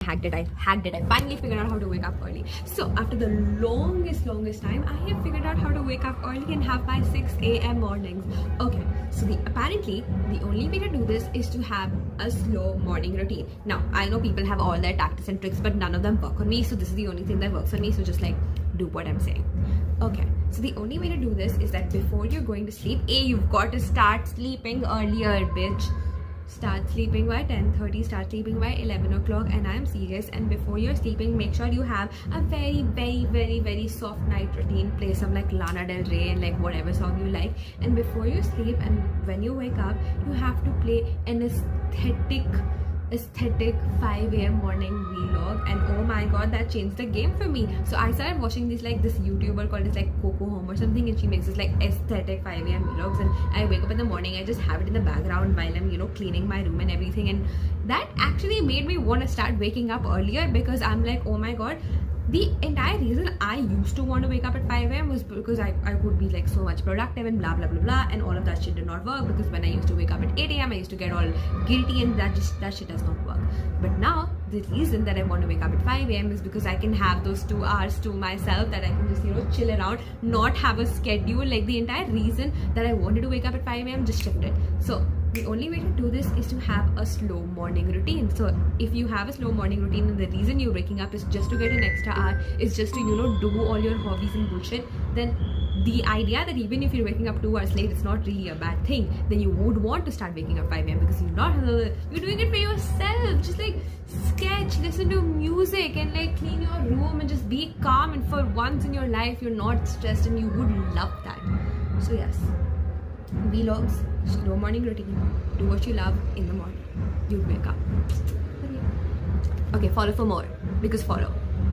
I finally figured out how to wake up early. So after the longest time, I have figured out how to wake up early and have my 6 a.m. mornings. Okay, so apparently the only way to do this is to have a slow morning routine. Now I know people have all their tactics and tricks, but none of them work on me. So this is the only thing that works for me. So just like do what I'm saying. Okay, so the only way to do this is that before you're going to sleep, you've got to start sleeping earlier, bitch. Start sleeping by 10:30, start sleeping by 11 o'clock, and I'm serious. And before you're sleeping, make sure you have a very soft night routine. Play some like Lana Del Rey and like whatever song you like. And before you sleep and when you wake up, you have to play an aesthetic 5 a.m. morning vlog, and oh my god, that changed the game for me. So I started watching this YouTuber called this like Coco Home or something, and she makes this like aesthetic 5 a.m. vlogs, and I wake up in the morning, I just have it in the background while I'm cleaning my room and everything, and that actually made me want to start waking up earlier, because I'm like, oh my god, the entire reason I used to want to wake up at 5 a.m. was because I would be like so much productive and blah blah blah blah, and all of that shit did not work, because when I used to wake up at 8 a.m. I used to get all guilty, and that shit does not work. But now the reason that I want to wake up at 5 a.m. is because I can have those 2 hours to myself, that I can just chill around, not have a schedule. Like the entire reason that I wanted to wake up at 5 a.m. just shifted. So the only way to do this is to have a slow morning routine. So if you have a slow morning routine and the reason you're waking up is just to get an extra hour, is just to do all your hobbies and bullshit, then the idea that even if you're waking up 2 hours late, it's not really a bad thing. Then you would want to start waking up 5 a.m. because you're doing it for yourself. Just like sketch, listen to music, and like clean your room and just be calm, and for once in your life you're not stressed, and you would love that. So yes, vlogs, slow morning routine, do what you love in the morning, you'll wake up. Okay, follow for more, because follow.